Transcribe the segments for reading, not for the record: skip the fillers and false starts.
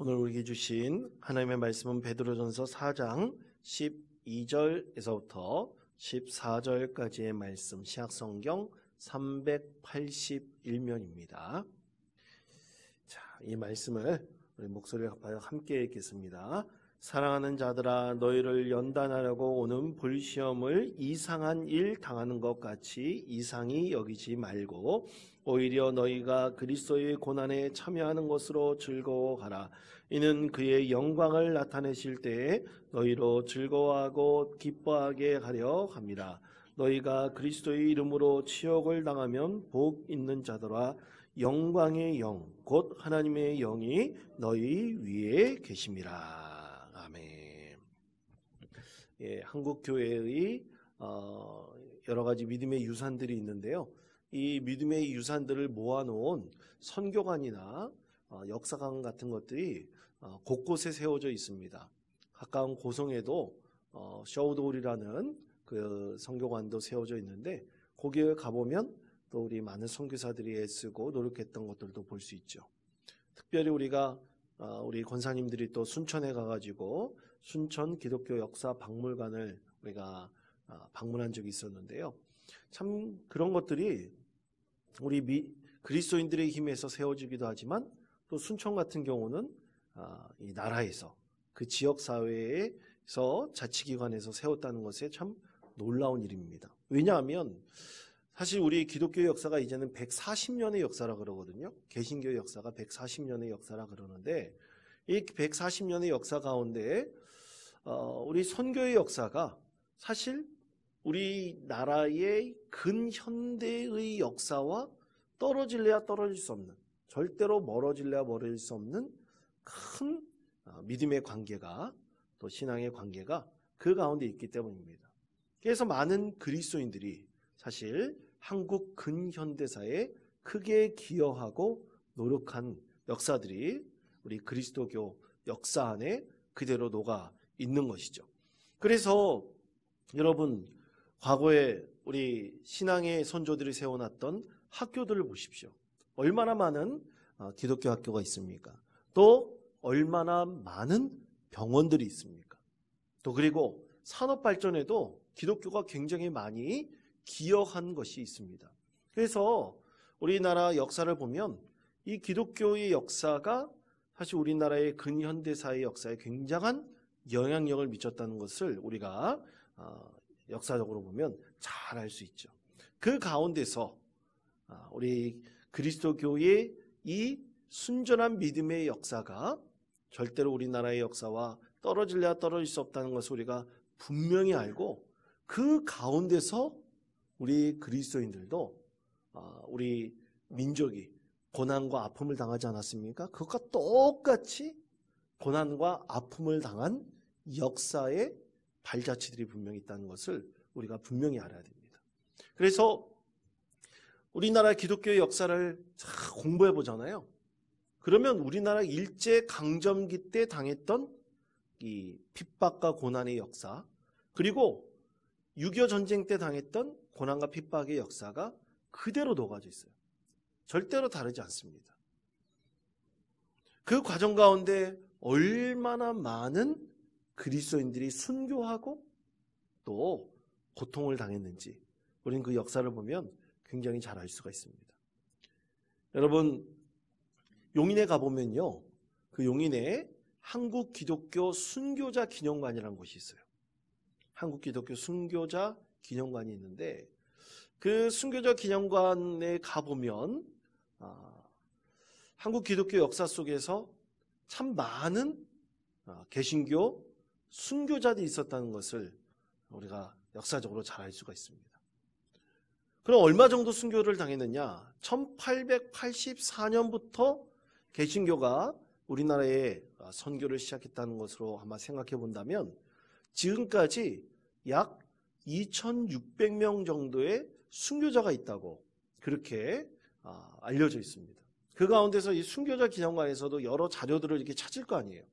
오늘 우리에게 주신 하나님의 말씀은 베드로전서 4장 12절에서부터 14절까지의 말씀, 신약성경 381면입니다. 자, 이 말씀을 우리 목소리를 합하여 함께 읽겠습니다. 사랑하는 자들아, 너희를 연단하려고 오는 불시험을 이상한 일 당하는 것 같이 이상히 여기지 말고 오히려 너희가 그리스도의 고난에 참여하는 것으로 즐거워하라. 이는 그의 영광을 나타내실 때에 너희로 즐거워하고 기뻐하게 하려 합니다. 너희가 그리스도의 이름으로 치욕을 당하면 복 있는 자들아, 영광의 영, 곧 하나님의 영이 너희 위에 계심이라. 아멘. 예, 한국 교회의 여러 가지 믿음의 유산들이 있는데요. 이 믿음의 유산들을 모아놓은 선교관이나 역사관 같은 것들이 곳곳에 세워져 있습니다. 가까운 고성에도 셔우드홀이라는 그 선교관도 세워져 있는데, 거기에 가보면 또 우리 많은 선교사들이 애쓰고 노력했던 것들도 볼 수 있죠. 특별히 우리가 우리 권사님들이 또 순천에 가가지고 순천 기독교 역사 박물관을 우리가 방문한 적이 있었는데요. 참 그런 것들이 우리 그리스도인들의 힘에서 세워지기도 하지만, 또 순천 같은 경우는 이 나라에서, 그 지역사회에서 자치기관에서 세웠다는 것에 참 놀라운 일입니다. 왜냐하면 사실 우리 기독교 역사가 이제는 140년의 역사라 그러거든요. 개신교 역사가 140년의 역사라 그러는데, 이 140년의 역사 가운데 우리 선교의 역사가 사실 우리나라의 근현대의 역사와 떨어질래야 떨어질 수 없는, 절대로 멀어질래야 멀어질 수 없는 큰 믿음의 관계가, 또 신앙의 관계가 그 가운데 있기 때문입니다. 그래서 많은 그리스도인들이 사실 한국 근현대사에 크게 기여하고 노력한 역사들이 우리 그리스도교 역사 안에 그대로 녹아 있는 것이죠. 그래서 여러분, 과거에 우리 신앙의 선조들이 세워놨던 학교들을 보십시오. 얼마나 많은 기독교 학교가 있습니까? 또 얼마나 많은 병원들이 있습니까? 또 그리고 산업 발전에도 기독교가 굉장히 많이 기여한 것이 있습니다. 그래서 우리나라 역사를 보면 이 기독교의 역사가 사실 우리나라의 근현대사의 역사에 굉장한 영향력을 미쳤다는 것을 우리가 역사적으로 보면 잘 알 수 있죠. 그 가운데서 우리 그리스도교의 이 순전한 믿음의 역사가 절대로 우리나라의 역사와 떨어질래야 떨어질 수 없다는 것을 우리가 분명히 알고, 그 가운데서 우리 그리스도인들도 우리 민족이 고난과 아픔을 당하지 않았습니까? 그것과 똑같이 고난과 아픔을 당한 역사의 발자취들이 분명히 있다는 것을 우리가 분명히 알아야 됩니다. 그래서 우리나라 기독교의 역사를 공부해 보잖아요. 그러면 우리나라 일제강점기 때 당했던 이 핍박과 고난의 역사, 그리고 6.25 전쟁 때 당했던 고난과 핍박의 역사가 그대로 녹아져 있어요. 절대로 다르지 않습니다. 그 과정 가운데 얼마나 많은 그리스도인들이 순교하고 또 고통을 당했는지 우리는 그 역사를 보면 굉장히 잘 알 수가 있습니다. 여러분, 용인에 가보면요, 그 용인에 한국 기독교 순교자 기념관이라는 곳이 있어요. 한국 기독교 순교자 기념관이 있는데, 그 순교자 기념관에 가보면 한국 기독교 역사 속에서 참 많은 개신교 순교자들이 있었다는 것을 우리가 역사적으로 잘 알 수가 있습니다. 그럼 얼마 정도 순교를 당했느냐? 1884년부터 개신교가 우리나라에 선교를 시작했다는 것으로 한번 생각해 본다면, 지금까지 약 2600명 정도의 순교자가 있다고 그렇게 알려져 있습니다. 그 가운데서 이 순교자 기념관에서도 여러 자료들을 이렇게 찾을 거 아니에요.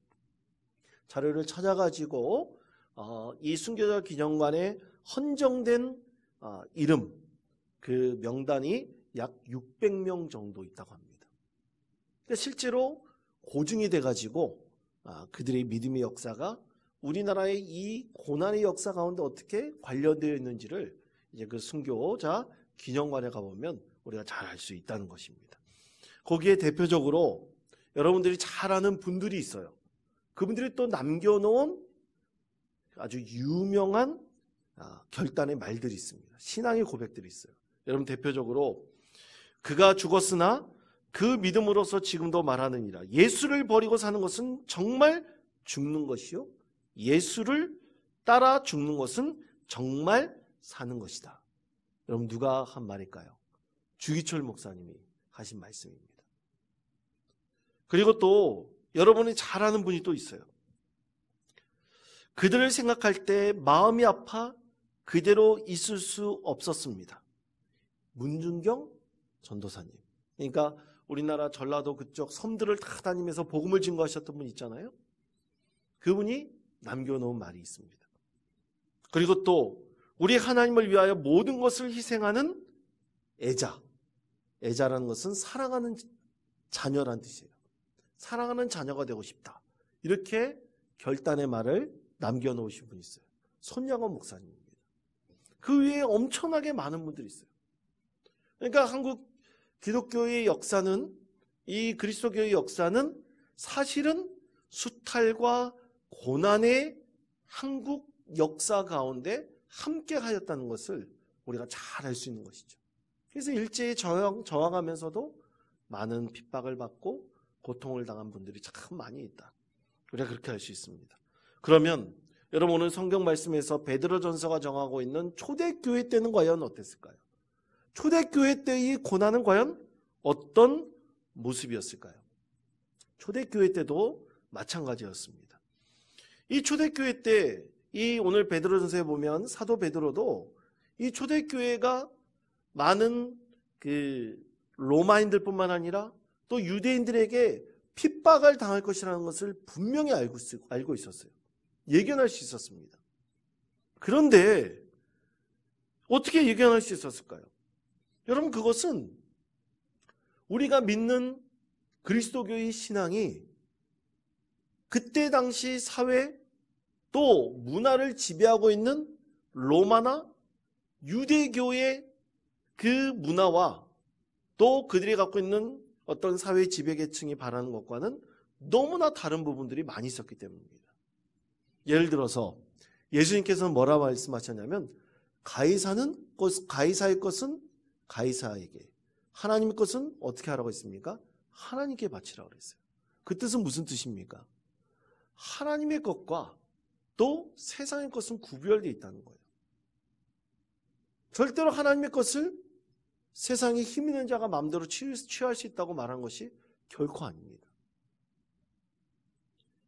자료를 찾아가지고 이 순교자 기념관에 헌정된 이름, 그 명단이 약 600명 정도 있다고 합니다. 실제로 고증이 돼가지고 그들의 믿음의 역사가 우리나라의 이 고난의 역사 가운데 어떻게 관련되어 있는지를 이제 그 순교자 기념관에 가보면 우리가 잘 알 수 있다는 것입니다. 거기에 대표적으로 여러분들이 잘 아는 분들이 있어요. 그분들이 또 남겨놓은 아주 유명한 결단의 말들이 있습니다. 신앙의 고백들이 있어요. 여러분 대표적으로 그가 죽었으나 그 믿음으로서 지금도 말하느니라. 예수를 버리고 사는 것은 정말 죽는 것이요 예수를 따라 죽는 것은 정말 사는 것이다. 여러분 누가 한 말일까요? 주기철 목사님이 하신 말씀입니다. 그리고 또 여러분이 잘 아는 분이 또 있어요. 그들을 생각할 때 마음이 아파 그대로 있을 수 없었습니다. 문준경 전도사님. 그러니까 우리나라 전라도 그쪽 섬들을 다 다니면서 복음을 증거하셨던 분 있잖아요. 그분이 남겨놓은 말이 있습니다. 그리고 또 우리 하나님을 위하여 모든 것을 희생하는 애자. 애자라는 것은 사랑하는 자녀란 뜻이에요. 사랑하는 자녀가 되고 싶다. 이렇게 결단의 말을 남겨놓으신 분이 있어요. 손양원 목사님입니다. 그 외에 엄청나게 많은 분들이 있어요. 그러니까 한국 기독교의 역사는, 이 그리스도교의 역사는 사실은 수탈과 고난의 한국 역사 가운데 함께 하였다는 것을 우리가 잘 알 수 있는 것이죠. 그래서 일제에 저항하면서도 많은 핍박을 받고 고통을 당한 분들이 참 많이 있다. 우리가 그렇게 알 수 있습니다. 그러면 여러분 오늘 성경 말씀에서 베드로전서가 정하고 있는 초대교회 때는 과연 어땠을까요? 초대교회 때의 고난은 과연 어떤 모습이었을까요? 초대교회 때도 마찬가지였습니다. 이 초대교회 때, 이 오늘 베드로전서에 보면 사도 베드로도 이 초대교회가 많은 그 로마인들뿐만 아니라 또 유대인들에게 핍박을 당할 것이라는 것을 분명히 알고 있었어요. 예견할 수 있었습니다. 그런데 어떻게 예견할 수 있었을까요? 여러분 그것은 우리가 믿는 그리스도교의 신앙이 그때 당시 사회 또 문화를 지배하고 있는 로마나 유대교의 그 문화와 또 그들이 갖고 있는 어떤 사회 지배계층이 바라는 것과는 너무나 다른 부분들이 많이 있었기 때문입니다. 예를 들어서 예수님께서는 뭐라 말씀하셨냐면 가이사의 것은 가이사에게, 하나님의 것은 어떻게 하라고 했습니까? 하나님께 바치라고 그랬어요. 그 뜻은 무슨 뜻입니까? 하나님의 것과 또 세상의 것은 구별되어 있다는 거예요. 절대로 하나님의 것을 세상에 힘 있는 자가 마음대로 취할 수 있다고 말한 것이 결코 아닙니다.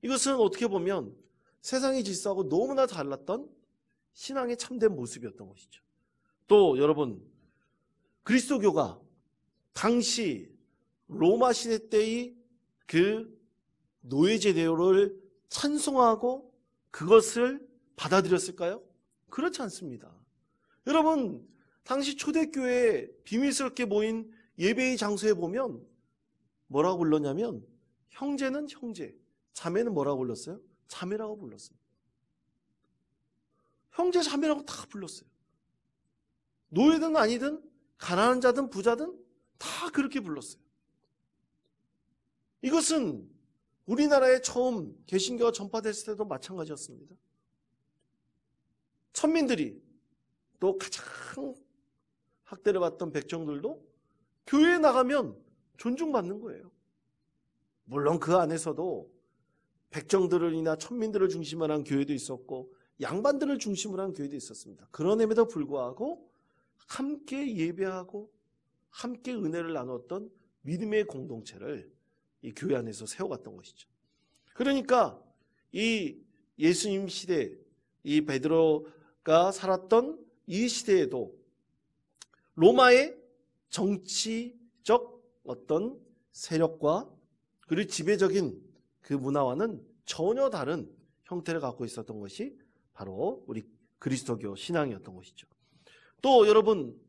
이것은 어떻게 보면 세상의 질서하고 너무나 달랐던 신앙의 참된 모습이었던 것이죠. 또 여러분 그리스도교가 당시 로마 시대 때의 그 노예제도를 찬송하고 그것을 받아들였을까요? 그렇지 않습니다. 여러분 당시 초대교회에 비밀스럽게 모인 예배의 장소에 보면 뭐라고 불렀냐면 형제는 형제, 자매는 뭐라고 불렀어요? 자매라고 불렀어요. 형제 자매라고 다 불렀어요. 노예든 아니든 가난한 자든 부자든 다 그렇게 불렀어요. 이것은 우리나라에 처음 개신교가 전파됐을 때도 마찬가지였습니다. 천민들이 또 가장 학대를 받던 백정들도 교회에 나가면 존중받는 거예요. 물론 그 안에서도 백정들이나 천민들을 중심으로 한 교회도 있었고 양반들을 중심으로 한 교회도 있었습니다. 그럼에도 불구하고 함께 예배하고 함께 은혜를 나눴던 믿음의 공동체를 이 교회 안에서 세워갔던 것이죠. 그러니까 이 예수님 시대, 이 베드로가 살았던 이 시대에도 로마의 정치적 어떤 세력과 그리고 지배적인 그 문화와는 전혀 다른 형태를 갖고 있었던 것이 바로 우리 그리스도교 신앙이었던 것이죠. 또 여러분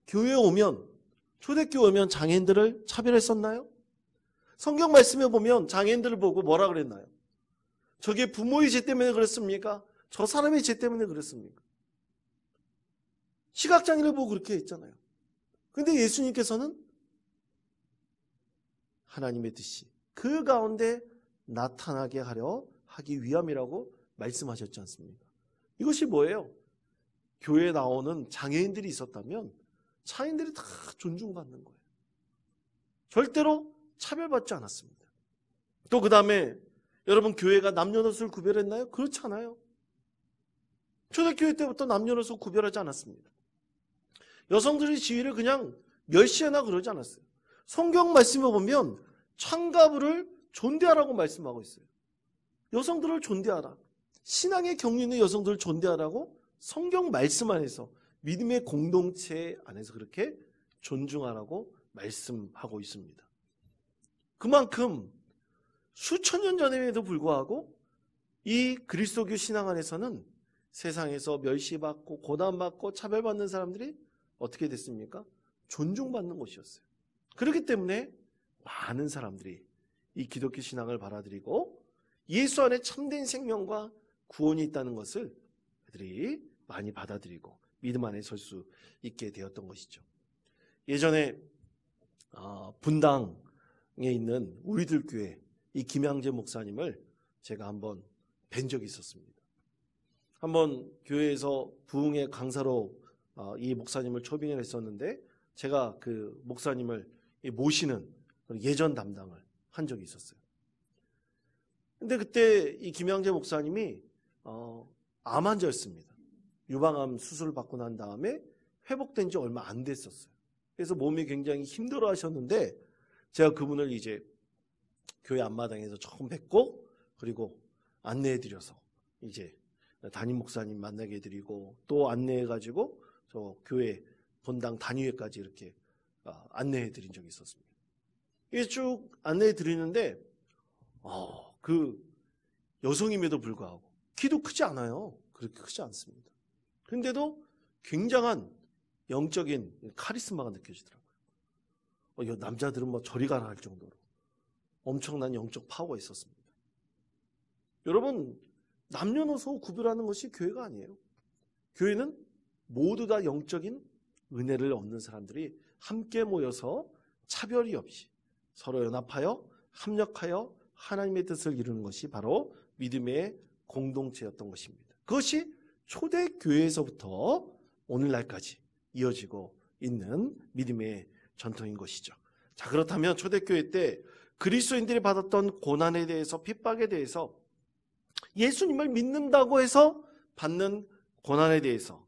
교회에 오면 초대교회 오면 장애인들을 차별했었나요? 성경 말씀에 보면 장애인들을 보고 뭐라 그랬나요? 저게 부모의 죄 때문에 그랬습니까? 저 사람의 죄 때문에 그랬습니까? 시각장애를 보고 그렇게 했잖아요. 그런데 예수님께서는 하나님의 뜻이 그 가운데 나타나게 하려 하기 위함이라고 말씀하셨지 않습니까? 이것이 뭐예요? 교회에 나오는 장애인들이 있었다면 장애인들이 다 존중받는 거예요. 절대로 차별받지 않았습니다. 또 그 다음에 여러분, 교회가 남녀노소를 구별했나요? 그렇지 않아요. 초대교회 때부터 남녀노소 구별하지 않았습니다. 여성들의 지위를 그냥 멸시하나 그러지 않았어요. 성경 말씀에 보면 창가부를 존대하라고 말씀하고 있어요. 여성들을 존대하라. 신앙의 경륜 있는 여성들을 존대하라고 성경 말씀 안에서, 믿음의 공동체 안에서 그렇게 존중하라고 말씀하고 있습니다. 그만큼 수천 년 전에도 불구하고 이 그리스도교 신앙 안에서는 세상에서 멸시받고 고난받고 차별받는 사람들이 어떻게 됐습니까? 존중받는 것이었어요. 그렇기 때문에 많은 사람들이 이 기독교 신앙을 받아들이고 예수 안에 참된 생명과 구원이 있다는 것을 그들이 많이 받아들이고 믿음 안에 설 수 있게 되었던 것이죠. 예전에 분당에 있는 우리들 교회 이 김양재 목사님을 제가 한번 뵌 적이 있었습니다. 한번 교회에서 부흥의 강사로 이 목사님을 초빙을 했었는데 제가 그 목사님을 모시는 예전 담당을 한 적이 있었어요. 근데 그때 이 김양재 목사님이 암 환자였습니다. 유방암 수술을 받고 난 다음에 회복된 지 얼마 안 됐었어요. 그래서 몸이 굉장히 힘들어 하셨는데 제가 그분을 이제 교회 앞마당에서 처음 뵙고 그리고 안내해드려서 이제 담임 목사님 만나게 해드리고 또 안내해가지고 저 교회 본당 단위회까지 이렇게 안내해드린 적이 있었습니다. 이게 쭉 안내해드리는데 그 여성임에도 불구하고 키도 크지 않아요. 그렇게 크지 않습니다. 그런데도 굉장한 영적인 카리스마가 느껴지더라고요. 남자들은 뭐 저리 가라 할 정도로 엄청난 영적 파워가 있었습니다. 여러분, 남녀노소 구별하는 것이 교회가 아니에요. 교회는 모두 다 영적인 은혜를 얻는 사람들이 함께 모여서 차별이 없이 서로 연합하여 합력하여 하나님의 뜻을 이루는 것이 바로 믿음의 공동체였던 것입니다. 그것이 초대교회에서부터 오늘날까지 이어지고 있는 믿음의 전통인 것이죠. 자, 그렇다면 초대교회 때 그리스도인들이 받았던 고난에 대해서, 핍박에 대해서, 예수님을 믿는다고 해서 받는 고난에 대해서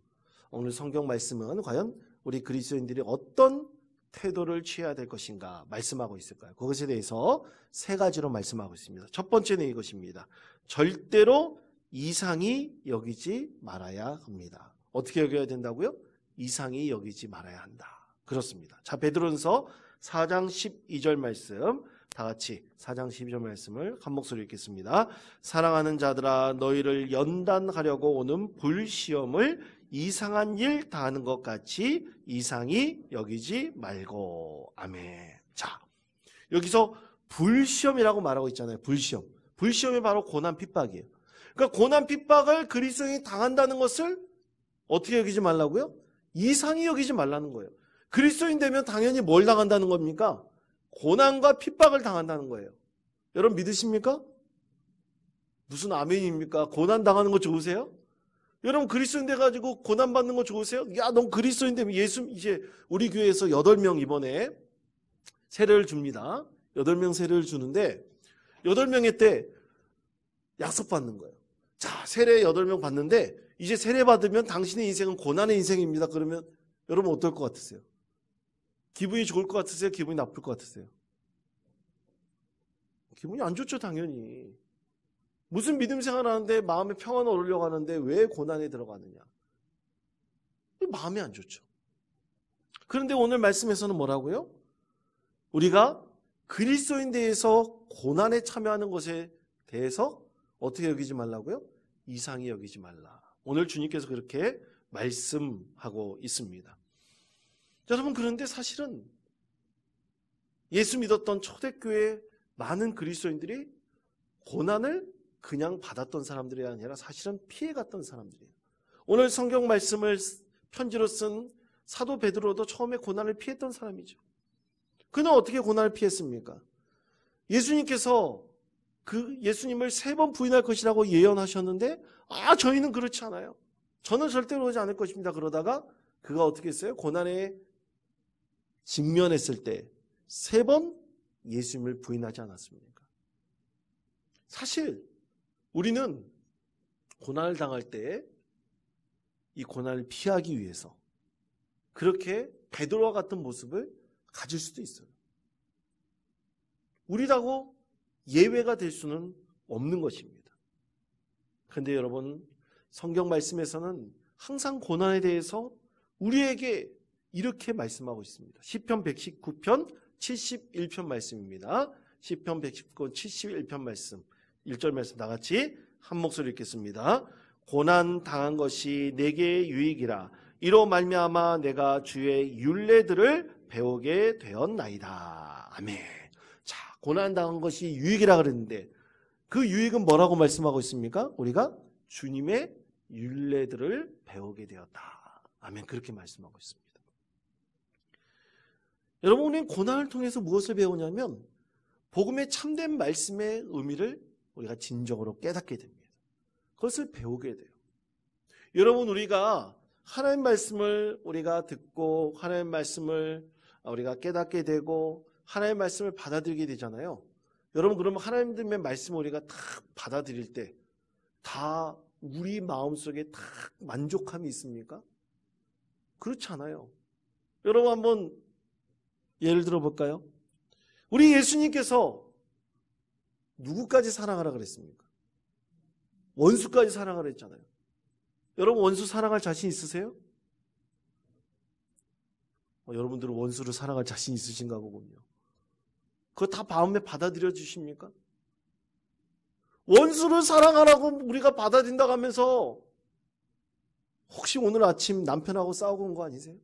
오늘 성경 말씀은 과연 우리 그리스도인들이 어떤 태도를 취해야 될 것인가 말씀하고 있을까요? 그것에 대해서 세 가지로 말씀하고 있습니다. 첫 번째는 이것입니다. 절대로 이상히 여기지 말아야 합니다. 어떻게 여겨야 된다고요? 이상히 여기지 말아야 한다. 그렇습니다. 자, 베드로전서 4장 12절 말씀, 다 같이 4장 12절 말씀을 한 목소리 읽겠습니다. 사랑하는 자들아, 너희를 연단하려고 오는 불시험을 이상한 일 다하는 것 같이 이상히 여기지 말고. 아멘. 자, 여기서 불시험이라고 말하고 있잖아요. 불시험. 불시험이 바로 고난 핍박이에요. 그러니까 고난 핍박을 그리스도인이 당한다는 것을 어떻게 여기지 말라고요? 이상히 여기지 말라는 거예요. 그리스도인 되면 당연히 뭘 당한다는 겁니까? 고난과 핍박을 당한다는 거예요. 여러분 믿으십니까? 무슨 아멘입니까? 고난 당하는 거 좋으세요? 여러분 그리스도인 돼가지고 고난 받는 거 좋으세요? 야, 넌 그리스도인 되면 예수, 이제 우리 교회에서 8명 이번에 세례를 줍니다. 8명 세례를 주는데 8명의 때 약속받는 거예요. 자, 세례 8명 받는데 이제 세례 받으면 당신의 인생은 고난의 인생입니다. 그러면 여러분 어떨 것 같으세요? 기분이 좋을 것 같으세요? 기분이 나쁠 것 같으세요? 기분이 안 좋죠, 당연히. 무슨 믿음 생활하는데 마음에 평안을 얻으려고 하는데 왜 고난에 들어가느냐? 마음이 안 좋죠. 그런데 오늘 말씀에서는 뭐라고요? 우리가 그리스도인 대해서 고난에 참여하는 것에 대해서 어떻게 여기지 말라고요? 이상히 여기지 말라. 오늘 주님께서 그렇게 말씀하고 있습니다. 여러분, 그런데 사실은 예수 믿었던 초대교회 많은 그리스도인들이 고난을 그냥 받았던 사람들이 아니라 사실은 피해갔던 사람들이에요. 오늘 성경 말씀을 편지로 쓴 사도 베드로도 처음에 고난을 피했던 사람이죠. 그는 어떻게 고난을 피했습니까? 예수님께서 그 예수님을 3번 부인할 것이라고 예언하셨는데 저희는 그렇지 않아요. 저는 절대로 오지 않을 것입니다. 그러다가 그가 어떻게 했어요? 고난에 직면했을 때 3번 예수님을 부인하지 않았습니까? 사실 우리는 고난을 당할 때 이 고난을 피하기 위해서 그렇게 베드로와 같은 모습을 가질 수도 있어요. 우리라고 예외가 될 수는 없는 것입니다. 그런데 여러분, 성경 말씀에서는 항상 고난에 대해서 우리에게 이렇게 말씀하고 있습니다. 시편 119편 71편 말씀입니다. 시편 119편 71편 말씀 1절 말씀 다같이 한 목소리 읽겠습니다. 고난 당한 것이 내게 유익이라 이로 말미암아 내가 주의 율례들을 배우게 되었나이다. 아멘. 자, 고난 당한 것이 유익이라 그랬는데 그 유익은 뭐라고 말씀하고 있습니까? 우리가 주님의 율례들을 배우게 되었다. 아멘. 그렇게 말씀하고 있습니다. 여러분, 우리는 고난을 통해서 무엇을 배우냐면 복음의 참된 말씀의 의미를 우리가 진정으로 깨닫게 됩니다. 그것을 배우게 돼요. 여러분, 우리가 하나님 말씀을 우리가 듣고 하나님 말씀을 우리가 깨닫게 되고 하나님 말씀을 받아들이게 되잖아요. 여러분, 그러면 하나님의 말씀을 우리가 딱 받아들일 때 다 우리 마음속에 딱 만족함이 있습니까? 그렇지 않아요. 여러분, 한번 예를 들어 볼까요? 우리 예수님께서 누구까지 사랑하라 그랬습니까? 원수까지 사랑하라 했잖아요. 여러분, 원수 사랑할 자신 있으세요? 여러분들은 원수를 사랑할 자신 있으신가 보군요. 그거 다 마음에 받아들여 주십니까? 원수를 사랑하라고 우리가 받아들인다고 하면서 혹시 오늘 아침 남편하고 싸우고 온 거 아니세요?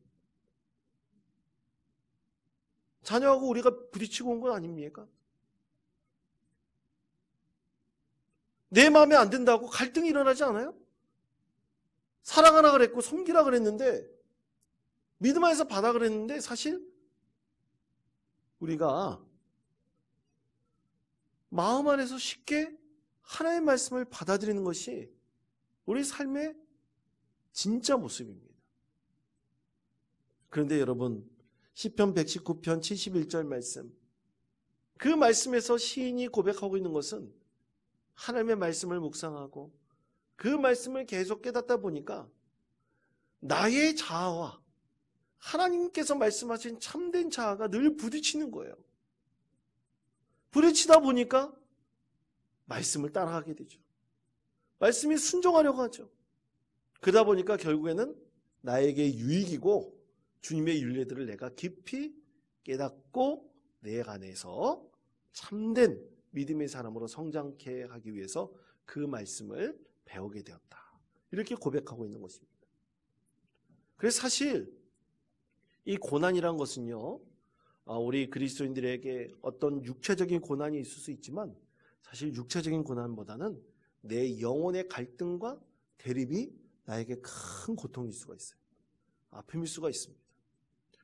자녀하고 우리가 부딪히고 온 건 아닙니까? 내 마음에 안 든다고 갈등이 일어나지 않아요? 사랑하라 그랬고 섬기라 그랬는데 믿음 안에서 받아 그랬는데 사실 우리가 마음 안에서 쉽게 하나님의 말씀을 받아들이는 것이 우리 삶의 진짜 모습입니다. 그런데 여러분, 시편 119편 71절 말씀, 그 말씀에서 시인이 고백하고 있는 것은 하나님의 말씀을 묵상하고 그 말씀을 계속 깨닫다 보니까 나의 자아와 하나님께서 말씀하신 참된 자아가 늘 부딪히는 거예요. 부딪히다 보니까 말씀을 따라하게 되죠. 말씀이 순종하려고 하죠. 그러다 보니까 결국에는 나에게 유익이고 주님의 율례들을 내가 깊이 깨닫고 내 안에서 참된 믿음의 사람으로 성장케 하기 위해서 그 말씀을 배우게 되었다. 이렇게 고백하고 있는 것입니다. 그래서 사실 이 고난이란 것은요, 우리 그리스도인들에게 어떤 육체적인 고난이 있을 수 있지만 사실 육체적인 고난보다는 내 영혼의 갈등과 대립이 나에게 큰 고통일 수가 있어요. 아픔일 수가 있습니다.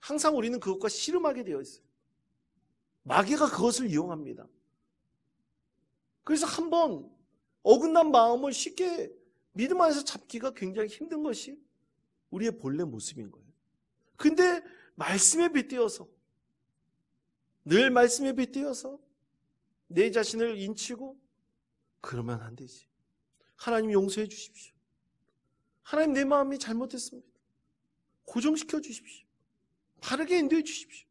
항상 우리는 그것과 씨름하게 되어 있어요. 마귀가 그것을 이용합니다. 그래서 한번 어긋난 마음을 쉽게 믿음 안에서 잡기가 굉장히 힘든 것이 우리의 본래 모습인 거예요. 근데 말씀에 빗대어서 늘 말씀에 빗대어서 내 자신을 인치고 그러면 안 되지. 하나님 용서해 주십시오. 하나님 내 마음이 잘못됐습니다. 고정시켜 주십시오. 바르게 인도해 주십시오.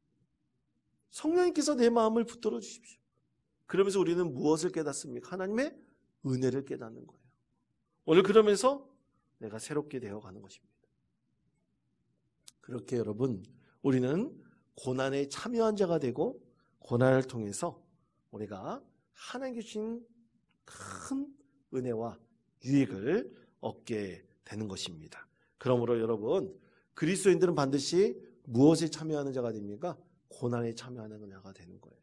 성령님께서 내 마음을 붙들어 주십시오. 그러면서 우리는 무엇을 깨닫습니까? 하나님의 은혜를 깨닫는 거예요. 오늘 그러면서 내가 새롭게 되어가는 것입니다. 그렇게 여러분, 우리는 고난에 참여한 자가 되고 고난을 통해서 우리가 하나님께 주신 큰 은혜와 유익을 얻게 되는 것입니다. 그러므로 여러분, 그리스도인들은 반드시 무엇에 참여하는 자가 됩니까? 고난에 참여하는 자가 되는 거예요.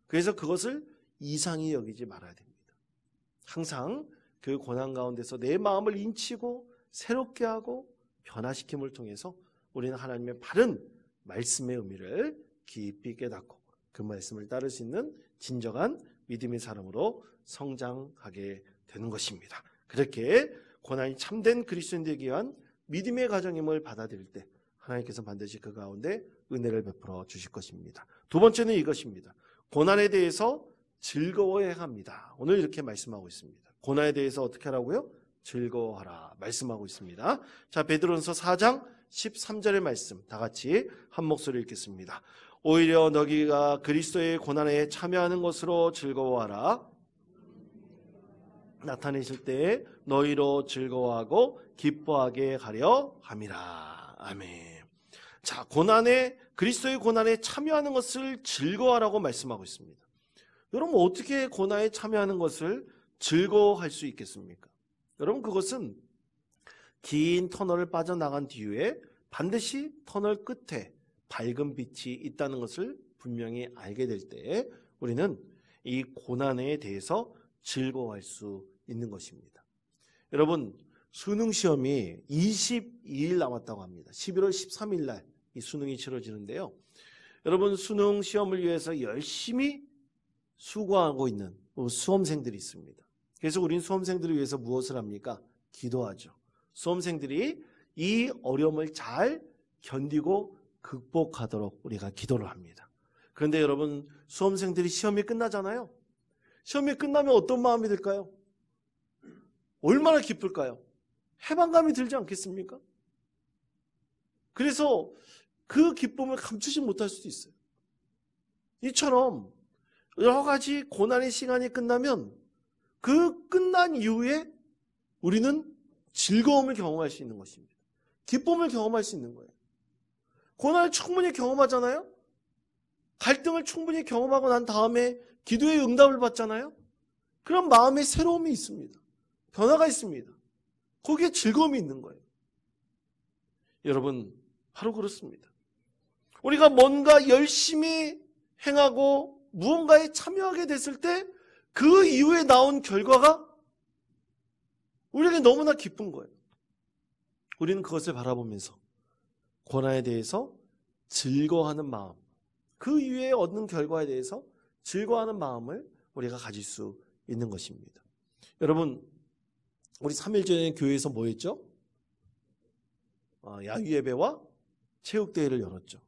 그래서 그것을 이상히 여기지 말아야 됩니다. 항상 그 고난 가운데서 내 마음을 인치고 새롭게 하고 변화시킴을 통해서 우리는 하나님의 바른 말씀의 의미를 깊이 깨닫고 그 말씀을 따를 수 있는 진정한 믿음의 사람으로 성장하게 되는 것입니다. 그렇게 고난이 참된 그리스도인 되기 위한 믿음의 과정임을 받아들일 때 하나님께서 반드시 그 가운데 은혜를 베풀어 주실 것입니다. 두 번째는 이것입니다. 고난에 대해서 즐거워해야 합니다. 오늘 이렇게 말씀하고 있습니다. 고난에 대해서 어떻게 하라고요? 즐거워하라 말씀하고 있습니다. 자, 베드로전서 4장 13절의 말씀 다 같이 한 목소리 읽겠습니다. 오히려 너희가 그리스도의 고난에 참여하는 것으로 즐거워하라. 나타내실 때에 너희로 즐거워하고 기뻐하게 하려 함이라. 아멘. 자, 그리스도의 고난에 참여하는 것을 즐거워하라고 말씀하고 있습니다. 여러분, 어떻게 고난에 참여하는 것을 즐거워할 수 있겠습니까? 여러분, 그것은 긴 터널을 빠져나간 뒤에 반드시 터널 끝에 밝은 빛이 있다는 것을 분명히 알게 될 때 우리는 이 고난에 대해서 즐거워할 수 있는 것입니다. 여러분, 수능 시험이 22일 남았다고 합니다. 11월 13일 날 이 수능이 치러지는데요. 여러분, 수능 시험을 위해서 열심히 수고하고 있는 수험생들이 있습니다. 그래서 우리는 수험생들을 위해서 무엇을 합니까? 기도하죠. 수험생들이 이 어려움을 잘 견디고 극복하도록 우리가 기도를 합니다. 그런데 여러분, 수험생들이 시험이 끝나잖아요. 시험이 끝나면 어떤 마음이 들까요? 얼마나 기쁠까요? 해방감이 들지 않겠습니까? 그래서 그 기쁨을 감추지 못할 수도 있어요. 이처럼 여러 가지 고난의 시간이 끝나면 그 끝난 이후에 우리는 즐거움을 경험할 수 있는 것입니다. 기쁨을 경험할 수 있는 거예요. 고난을 충분히 경험하잖아요. 갈등을 충분히 경험하고 난 다음에 기도의 응답을 받잖아요. 그런 마음의 새로움이 있습니다. 변화가 있습니다. 거기에 즐거움이 있는 거예요. 여러분, 바로 그렇습니다. 우리가 뭔가 열심히 행하고 무언가에 참여하게 됐을 때 그 이후에 나온 결과가 우리에게 너무나 기쁜 거예요. 우리는 그것을 바라보면서 고난에 대해서 즐거워하는 마음, 그 이후에 얻는 결과에 대해서 즐거워하는 마음을 우리가 가질 수 있는 것입니다. 여러분, 우리 3일 전에 교회에서 뭐 했죠? 야유예배와 체육대회를 열었죠.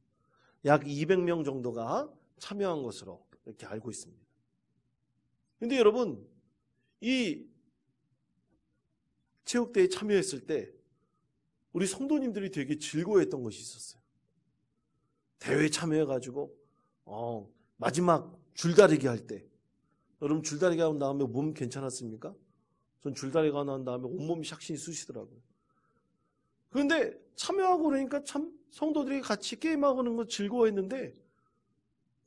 약 200명 정도가 참여한 것으로 이렇게 알고 있습니다. 그런데 여러분, 이 체육대회에 참여했을 때 우리 성도님들이 되게 즐거워했던 것이 있었어요. 대회에 참여해가지고 마지막 줄다리기 할 때, 여러분 줄다리기 한 다음에 몸 괜찮았습니까? 전 줄다리기가 난 다음에 온몸이 샥신이 쑤시더라고요. 그런데 참여하고 그러니까 참 성도들이 같이 게임하고 그러는 거 즐거워했는데,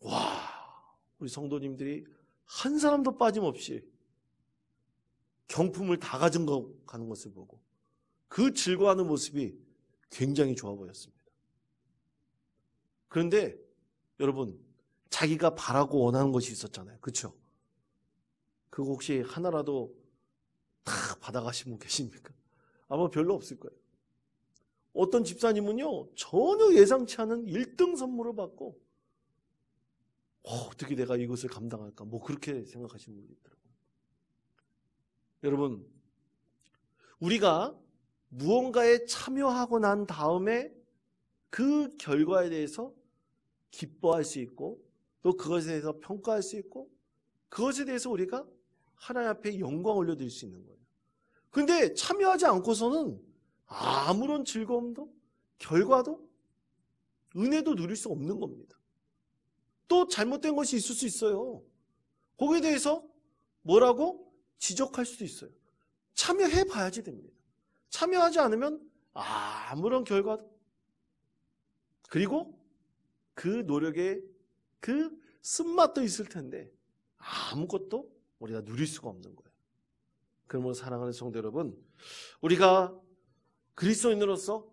와, 우리 성도님들이 한 사람도 빠짐없이 경품을 다 가는 것을 보고 그 즐거워하는 모습이 굉장히 좋아 보였습니다. 그런데 여러분, 자기가 바라고 원하는 것이 있었잖아요. 그렇죠? 그거 혹시 하나라도 다 받아가신 분 계십니까? 아마 별로 없을 거예요. 어떤 집사님은요, 전혀 예상치 않은 1등 선물을 받고 어떻게 내가 이것을 감당할까? 뭐 그렇게 생각하시는 분이 있더라고요. 여러분, 우리가 무언가에 참여하고 난 다음에 그 결과에 대해서 기뻐할 수 있고 또 그것에 대해서 평가할 수 있고 그것에 대해서 우리가 하나님 앞에 영광을 올려드릴 수 있는 거예요. 그런데 참여하지 않고서는 아무런 즐거움도 결과도 은혜도 누릴 수 없는 겁니다. 또 잘못된 것이 있을 수 있어요. 거기에 대해서 뭐라고 지적할 수도 있어요. 참여해 봐야지 됩니다. 참여하지 않으면 아무런 결과도, 그리고 그 노력에 그 쓴맛도 있을 텐데 아무것도 우리가 누릴 수가 없는 거예요. 그러므로 사랑하는 성도 여러분, 우리가 그리스도인으로서,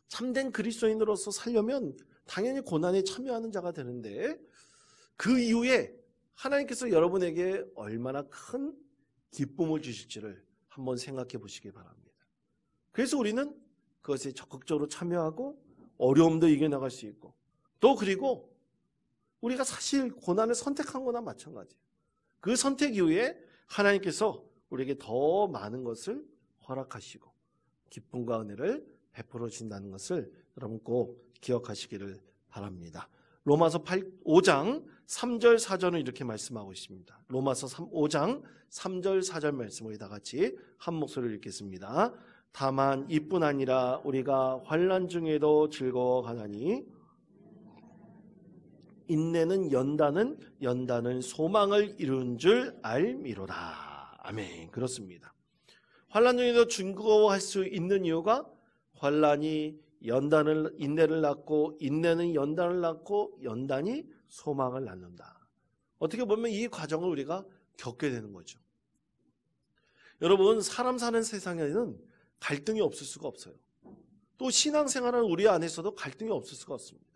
참된 그리스도인으로서 살려면 당연히 고난에 참여하는 자가 되는데 그 이후에 하나님께서 여러분에게 얼마나 큰 기쁨을 주실지를 한번 생각해 보시기 바랍니다. 그래서 우리는 그것에 적극적으로 참여하고 어려움도 이겨나갈 수 있고, 또 그리고 우리가 사실 고난을 선택한 거나 마찬가지예요. 그 선택 이후에 하나님께서 우리에게 더 많은 것을 허락하시고 기쁨과 은혜를 베풀어 주신다는 것을 여러분 꼭 기억하시기를 바랍니다. 로마서 5장 3절 4절은 이렇게 말씀하고 있습니다. 로마서 5장 3절 4절 말씀 우리 다 같이 한 목소리를 읽겠습니다. 다만 이뿐 아니라 우리가 환난 중에도 즐거워하나니 인내는 연단은 소망을 이룬 줄 알미로다. 아멘. 그렇습니다. 환난 중에도 즐거워할 수 있는 이유가 환난이 인내를 낳고 인내는 연단을 낳고 연단이 소망을 낳는다. 어떻게 보면 이 과정을 우리가 겪게 되는 거죠. 여러분, 사람 사는 세상에는 갈등이 없을 수가 없어요. 또 신앙생활은 우리 안에서도 갈등이 없을 수가 없습니다.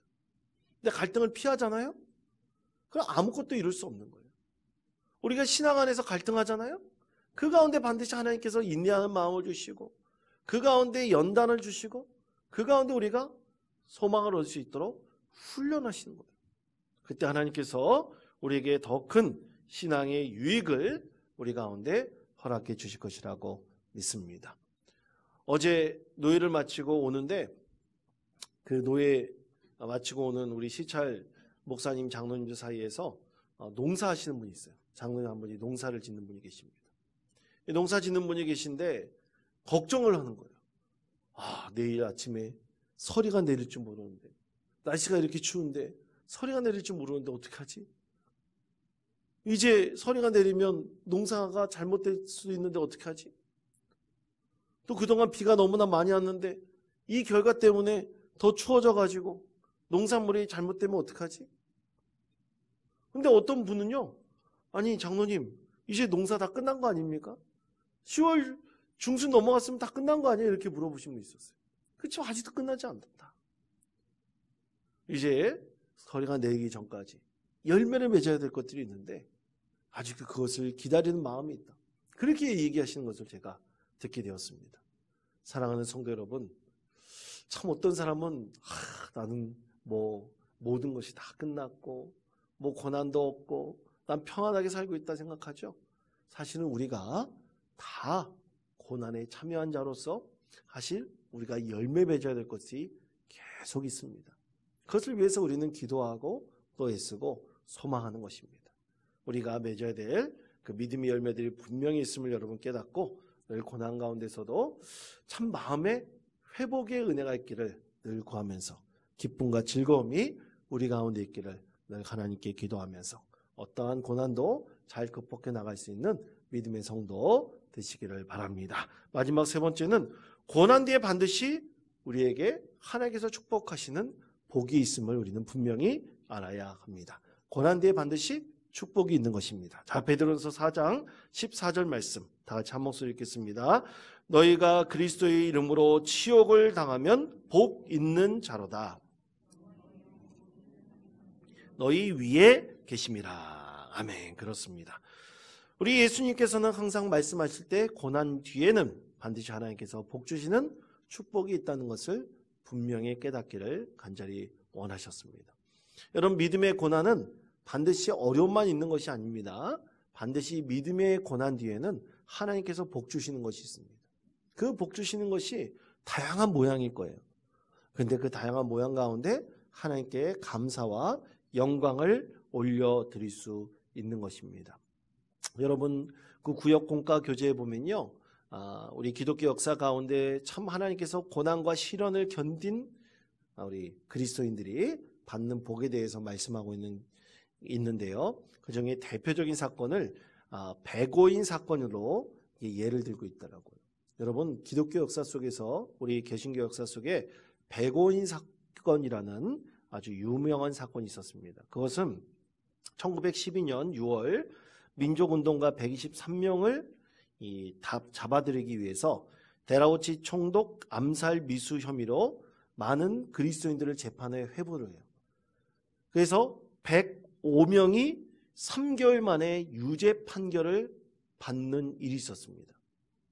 근데 갈등을 피하잖아요? 그럼 아무것도 이룰 수 없는 거예요. 우리가 신앙 안에서 갈등하잖아요? 그 가운데 반드시 하나님께서 인내하는 마음을 주시고 그 가운데 연단을 주시고 그 가운데 우리가 소망을 얻을 수 있도록 훈련하시는 거예요. 그때 하나님께서 우리에게 더 큰 신앙의 유익을 우리 가운데 허락해 주실 것이라고 믿습니다. 어제 노예를 마치고 오는데 그 노예 마치고 오는 우리 시찰 목사님, 장로님들 사이에서 농사하시는 분이 있어요. 장로님 한 분이 농사를 짓는 분이 계십니다. 농사 짓는 분이 계신데 걱정을 하는 거예요. 내일 아침에 서리가 내릴 줄 모르는데, 날씨가 이렇게 추운데 서리가 내릴 줄 모르는데 어떡하지? 이제 서리가 내리면 농사가 잘못될 수도 있는데 어떡하지? 또 그동안 비가 너무나 많이 왔는데 이 결과 때문에 더 추워져가지고 농산물이 잘못되면 어떡하지? 근데 어떤 분은요, 아니 장로님 이제 농사 다 끝난 거 아닙니까? 10월 중순 넘어갔으면 다 끝난 거 아니에요? 이렇게 물어보신 분 있었어요. 그렇죠. 아직도 끝나지 않았다. 이제 서리가 내리기 전까지 열매를 맺어야 될 것들이 있는데 아직도 그것을 기다리는 마음이 있다. 그렇게 얘기하시는 것을 제가 듣게 되었습니다. 사랑하는 성도 여러분, 참 어떤 사람은 나는 모든 것이 다 끝났고 고난도 없고 난 평안하게 살고 있다 생각하죠. 사실은 우리가 다 고난에 참여한 자로서 사실 우리가 열매 맺어야 될 것이 계속 있습니다. 그것을 위해서 우리는 기도하고 또 애쓰고 소망하는 것입니다. 우리가 맺어야 될 그 믿음의 열매들이 분명히 있음을 여러분 깨닫고 늘 고난 가운데서도 참 마음의 회복의 은혜가 있기를 늘 구하면서 기쁨과 즐거움이 우리 가운데 있기를 늘 하나님께 기도하면서 어떠한 고난도 잘 극복해 나갈 수 있는 믿음의 성도 되시기를 바랍니다. 마지막 세 번째는 고난 뒤에 반드시 우리에게 하나님께서 축복하시는 복이 있음을 우리는 분명히 알아야 합니다. 고난 뒤에 반드시 축복이 있는 것입니다. 자, 베드로전서 4장 14절 말씀 다 같이 한 목소리 읽겠습니다. 너희가 그리스도의 이름으로 치욕을 당하면 복 있는 자로다. 너희 위에 계심이라. 아멘. 그렇습니다. 우리 예수님께서는 항상 말씀하실 때 고난 뒤에는 반드시 하나님께서 복 주시는 축복이 있다는 것을 분명히 깨닫기를 간절히 원하셨습니다. 여러분, 믿음의 고난은 반드시 어려움만 있는 것이 아닙니다. 반드시 믿음의 고난 뒤에는 하나님께서 복 주시는 것이 있습니다. 그 복 주시는 것이 다양한 모양일 거예요. 그런데 그 다양한 모양 가운데 하나님께 감사와 영광을 올려드릴 수 있는 것입니다. 여러분, 그 구역 공과 교재에 보면요, 우리 기독교 역사 가운데 참 하나님께서 고난과 시련을 견딘 우리 그리스도인들이 받는 복에 대해서 말씀하고 있는데요. 그 중에 대표적인 사건을 백오인 사건으로 예를 들고 있더라고요. 여러분, 기독교 역사 속에서 우리 개신교 역사 속에 백오인 사건이라는 아주 유명한 사건이 있었습니다. 그것은 1912년 6월 민족운동가 123명을 잡아들이기 위해서 데라우치 총독 암살 미수 혐의로 많은 그리스도인들을 재판에 회부를 해요. 그래서 105명이 3개월 만에 유죄 판결을 받는 일이 있었습니다.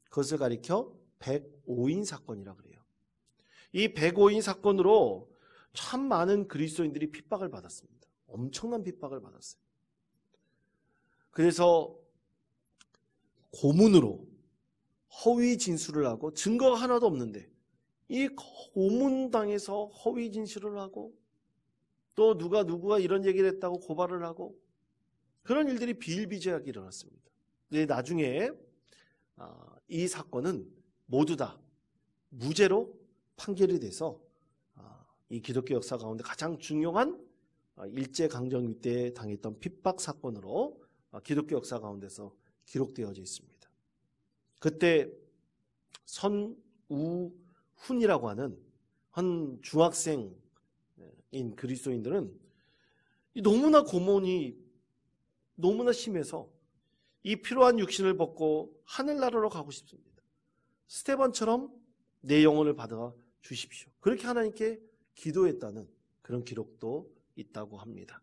그것을 가리켜 105인 사건이라 그래요. 이 105인 사건으로 참 많은 그리스도인들이 핍박을 받았습니다. 엄청난 핍박을 받았어요. 그래서 고문으로 허위 진술을 하고 증거가 하나도 없는데 이 고문당해서 허위 진술을 하고 또 누가 이런 얘기를 했다고 고발을 하고 그런 일들이 비일비재하게 일어났습니다. 근데 나중에 이 사건은 모두 다 무죄로 판결이 돼서 이 기독교 역사 가운데 가장 중요한 일제강점기 때 당했던 핍박 사건으로 기독교 역사 가운데서 기록되어져 있습니다. 그때 선우훈이라고 하는 한 중학생인 그리스도인들은 너무나 고문이 너무나 심해서 이 피로한 육신을 벗고 하늘나라로 가고 싶습니다. 스테반처럼 내 영혼을 받아 주십시오. 그렇게 하나님께 기도했다는 그런 기록도 있다고 합니다.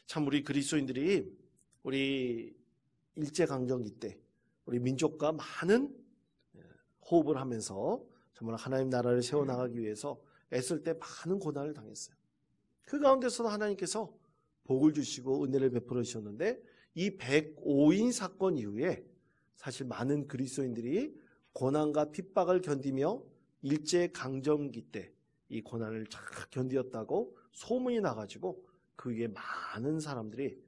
참 우리 그리스도인들이 우리 일제강점기 때 우리 민족과 많은 호흡을 하면서 정말 하나님 나라를 세워나가기 위해서 애쓸 때 많은 고난을 당했어요. 그 가운데서도 하나님께서 복을 주시고 은혜를 베풀어 주셨는데 이 105인 사건 이후에 사실 많은 그리스도인들이 고난과 핍박을 견디며 일제강점기 때 이 고난을 잘 견디었다고 소문이 나가지고 그 위에 많은 사람들이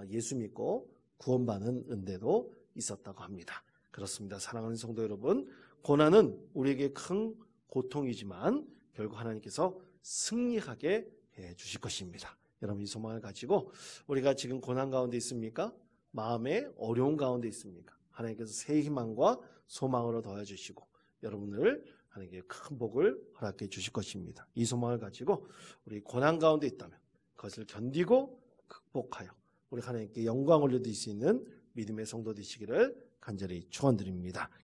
예수 믿고 구원받는 은혜도 있었다고 합니다. 그렇습니다. 사랑하는 성도 여러분, 고난은 우리에게 큰 고통이지만 결국 하나님께서 승리하게 해주실 것입니다. 여러분 이 소망을 가지고 우리가 지금 고난 가운데 있습니까? 마음의 어려운 가운데 있습니까? 하나님께서 새 희망과 소망으로 더해주시고 여러분을 하나님께 큰 복을 허락해 주실 것입니다. 이 소망을 가지고 우리 고난 가운데 있다면 그것을 견디고 극복하여 우리 하나님께 영광 올려드릴 수 있는 믿음의 성도 되시기를 간절히 축원드립니다.